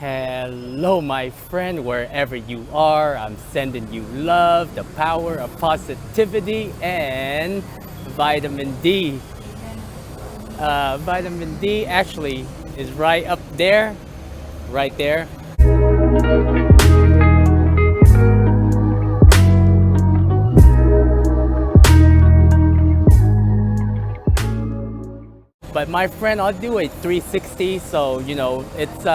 Hello, my friend, wherever you are. I'm sending you love, the power of positivity, and vitamin D. Vitamin D actually is right up there, right there. But my friend, I'll do a 360. So, it's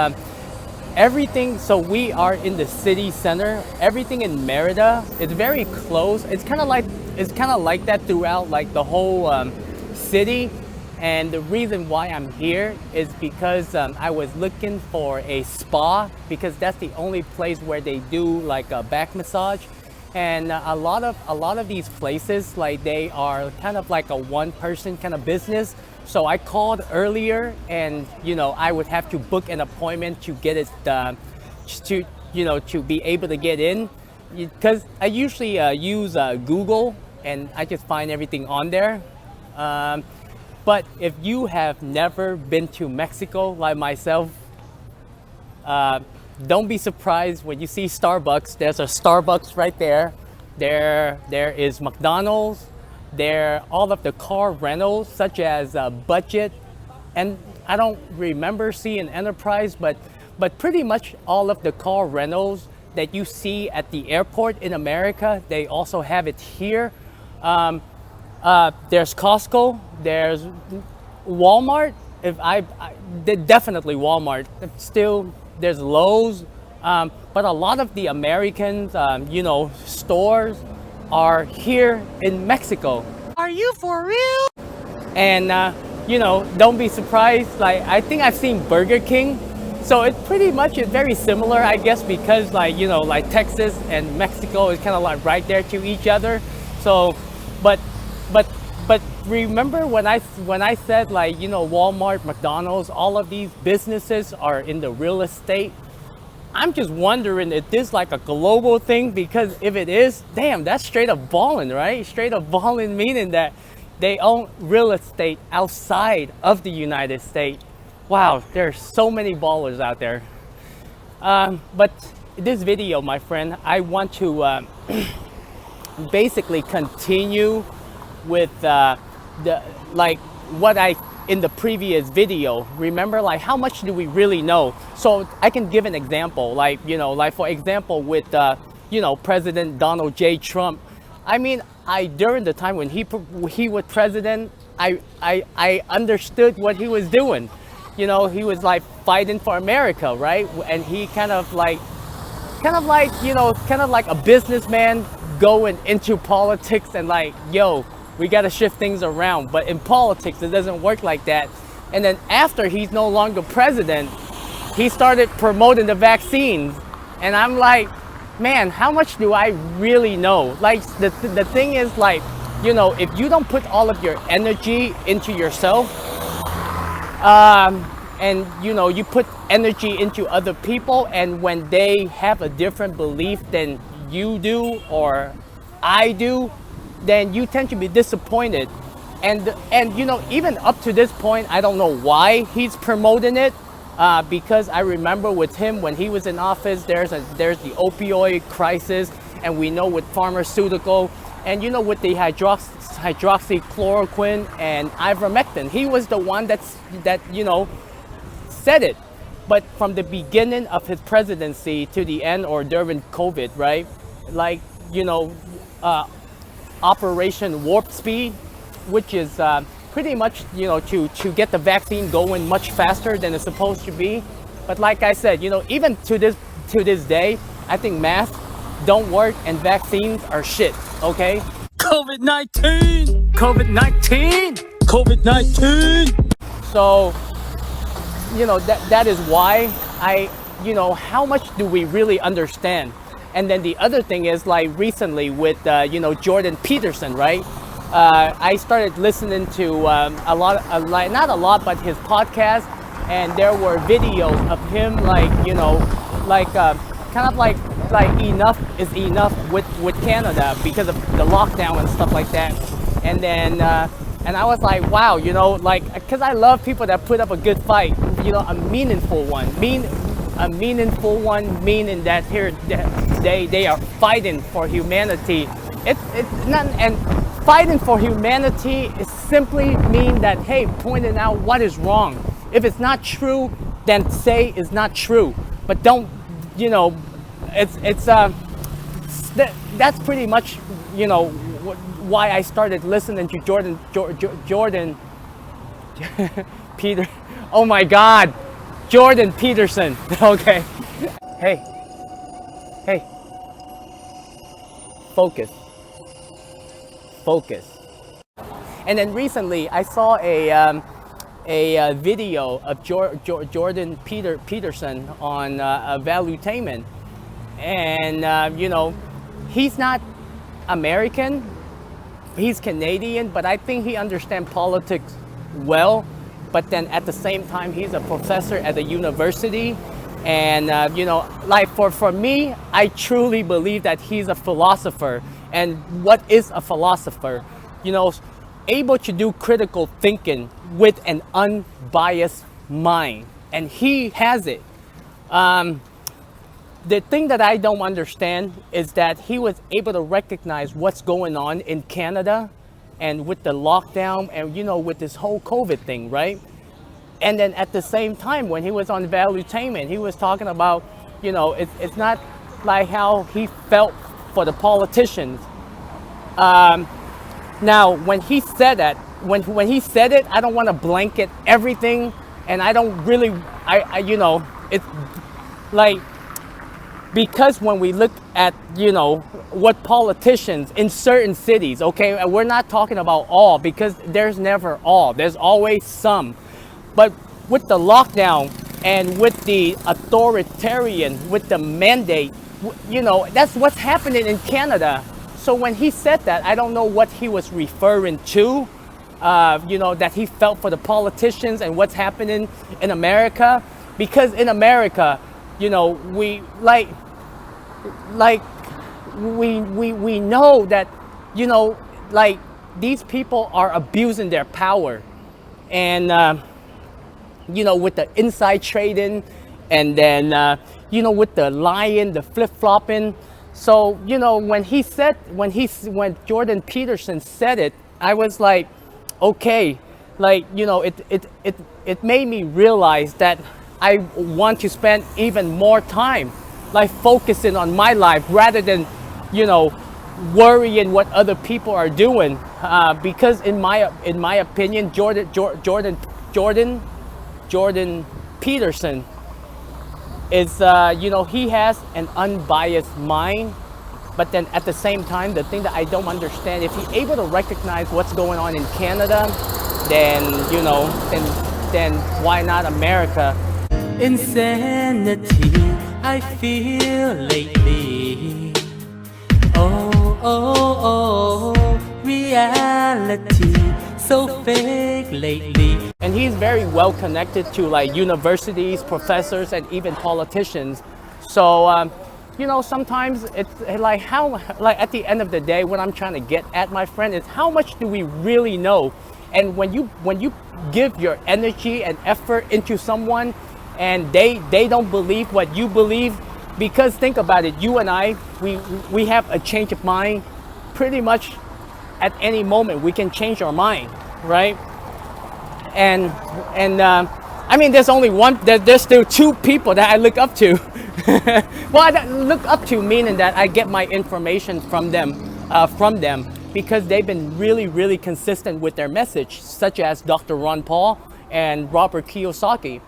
everything. So we are in the city center. Everything in Merida is very close. It's kind of like that throughout like the whole city. And the reason why I'm here is because I was looking for a spa because that's the only place where they do like a back massage. And a lot of these places, like, they are kind of like a one person kind of business. So I called earlier, and I would have to book an appointment to get it to be able to get in, because I usually use Google, and I just find everything on there. um, but if you have never been to Mexico like myself, uh, don't be surprised when you see Starbucks. There's a Starbucks right there. There is McDonald's. There all of the car rentals, such as Budget, and I don't remember seeing Enterprise, but pretty much all of the car rentals that you see at the airport in America, they also have it here. There's Costco. There's Walmart. Definitely Walmart. Still, there's Lowe's, but a lot of the American, stores are here in Mexico. Are you for real? And don't be surprised. Like, I think I've seen Burger King, so it pretty much is very similar, I guess, because like Texas and Mexico is kind of like right there to each other. So, but but but remember when I said, like, Walmart, McDonald's, all of these businesses are in the real estate. I'm just wondering if this like a global thing, because if it is, damn, that's straight up balling, right? Straight up balling, meaning that they own real estate outside of the United States. Wow, there's so many ballers out there. But this video, my friend, I want to basically continue with the like what I in the previous video. Remember, like, how much do we really know? So I can give an example, like, like, for example, with President Donald J. Trump. I mean, during the time when he was president, I understood what he was doing. He was like fighting for America, right? And he kind of like a businessman going into politics and like, yo, we got to shift things around. But in politics, it doesn't work like that. And then after he's no longer president, he started promoting the vaccines. And I'm like, man, how much do I really know? Like, the thing is, like, if you don't put all of your energy into yourself, and you put energy into other people, and when they have a different belief than you do or I do, then you tend to be disappointed. And even up to this point, I don't know why he's promoting it, because I remember with him when he was in office, there's the opioid crisis, and we know with pharmaceutical, and with the hydroxychloroquine and ivermectin, he was the one that said it. But from the beginning of his presidency to the end, or during COVID, right? Like, Operation Warp Speed, which is pretty much, to get the vaccine going much faster than it's supposed to be. But like I said, even to this day, I think masks don't work and vaccines are shit. Okay. COVID-19! COVID-19. COVID-19! So, that is why how much do we really understand? And then the other thing is, like, recently with Jordan Peterson, right? I started listening to a lot, not a lot, but his podcast, and there were videos of him, like, kind of like enough is enough with Canada because of the lockdown and stuff like that. And then and I was like, wow, like, because I love people that put up a good fight, a meaningful one. a meaningful one, meaning that here they are fighting for humanity. It's not, and fighting for humanity is simply mean that, hey, pointing out what is wrong. If it's not true, then say it's not true. But don't, you know, that's pretty much, you know, why I started listening to Jordan Peter. Oh my God, Jordan Peterson. Okay. Hey, focus. And then recently I saw a video of Jordan Peterson on Valuetainment, and you know, he's not American, he's Canadian, but I think he understands politics well. But then at the same time, he's a professor at the university, and you know, like for me, I truly believe that he's a philosopher. And what is a philosopher? You know, able to do critical thinking with an unbiased mind, and he has it. The thing that I don't understand is that he was able to recognize what's going on in Canada and with the lockdown and, you know, with this whole COVID thing, right? And then at the same time, when he was on Valuetainment, he was talking about, you know, it's not like how he felt for the politicians. Now, when he said that, when he said it, I don't want to blanket everything, and I don't really, you know, it's like, because when we look at, you know, what politicians in certain cities, okay, we're not talking about all, because there's never all, there's always some. But with the lockdown and with the authoritarian, with the mandate, you know, that's what's happening in Canada. So when he said that, I don't know what he was referring to, you know, that he felt for the politicians and what's happening in America. Because in America, you know, we we know that, you know, like, these people are abusing their power. And, you know, with the inside trading, and then, you know, with the lying, the flip-flopping. So, you know, when Jordan Peterson said it, I was like, okay, like, you know, it made me realize that I want to spend even more time, like, focusing on my life rather than, you know, worrying what other people are doing. Because in my opinion, Jordan Peterson is, you know, he has an unbiased mind. But then at the same time, the thing that I don't understand, if he's able to recognize what's going on in Canada, then, you know, then why not America? Insanity I feel lately. Oh, reality so fake lately. And he's very well connected to, like, universities, professors, and even politicians. So, you know, sometimes it's like, at the end of the day, what I'm trying to get at, my friend, is how much do we really know? And when you give your energy and effort into someone, and they don't believe what you believe, because think about it, you and I, we have a change of mind pretty much at any moment. We can change our mind, right? And I mean, there's only one, there's still two people that I look up to. Well, I look up to, meaning that I get my information from them, because they've been really consistent with their message, such as Dr. Ron Paul and Robert Kiyosaki.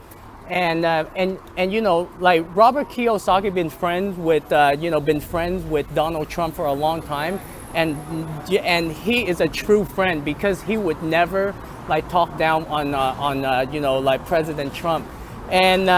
And you know, like, Robert Kiyosaki been friends with Donald Trump for a long time, and he is a true friend, because he would never, like, talk down on you know, like, President Trump. And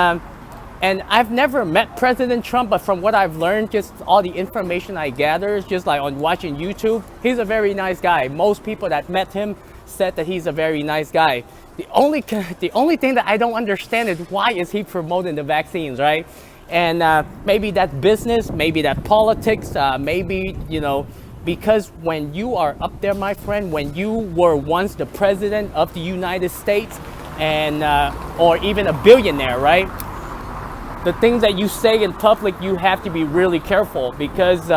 I've never met President Trump, but from what I've learned, just all the information I gather, just like on watching YouTube, he's a very nice guy. Most people that met him said that he's a very nice guy. The only thing that I don't understand is, why is he promoting the vaccines, right? And maybe that business, maybe that politics, maybe, you know, because when you are up there, my friend, when you were once the president of the United States, and or even a billionaire, right? the things that you say in public, you have to be really careful because,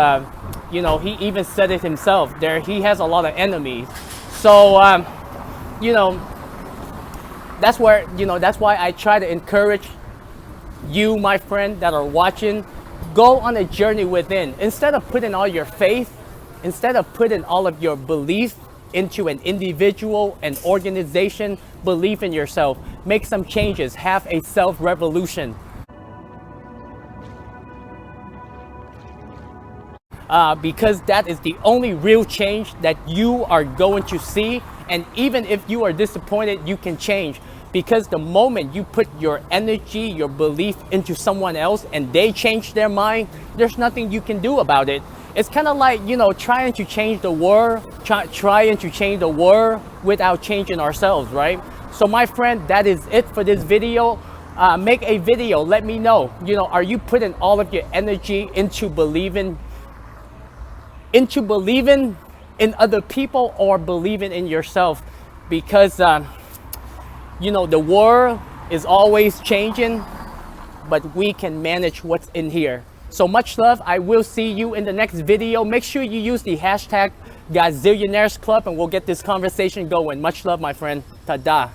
you know, he even said it himself. He has a lot of enemies. So, you know, that's where, you know, that's why I try to encourage you, my friend, that are watching, go on a journey within. Instead of putting all your faith, instead of putting all of your belief into an individual, an organization, believe in yourself. Make some changes. Have a self-revolution. Because that is the only real change that you are going to see. And even if you are disappointed, you can change. Because the moment you put your energy, your belief into someone else and they change their mind, there's nothing you can do about it. It's kind of like, you know, trying to change the world, trying to change the world without changing ourselves, right? So my friend, that is it for this video. Make a video, let me know, you know, are you putting all of your energy into believing in other people or believing in yourself? Because, you know, the world is always changing, but we can manage what's in here. So much love. I will see you in the next video. Make sure you use the hashtag Gazillionaires Club and we'll get this conversation going. Much love, my friend. Ta-da.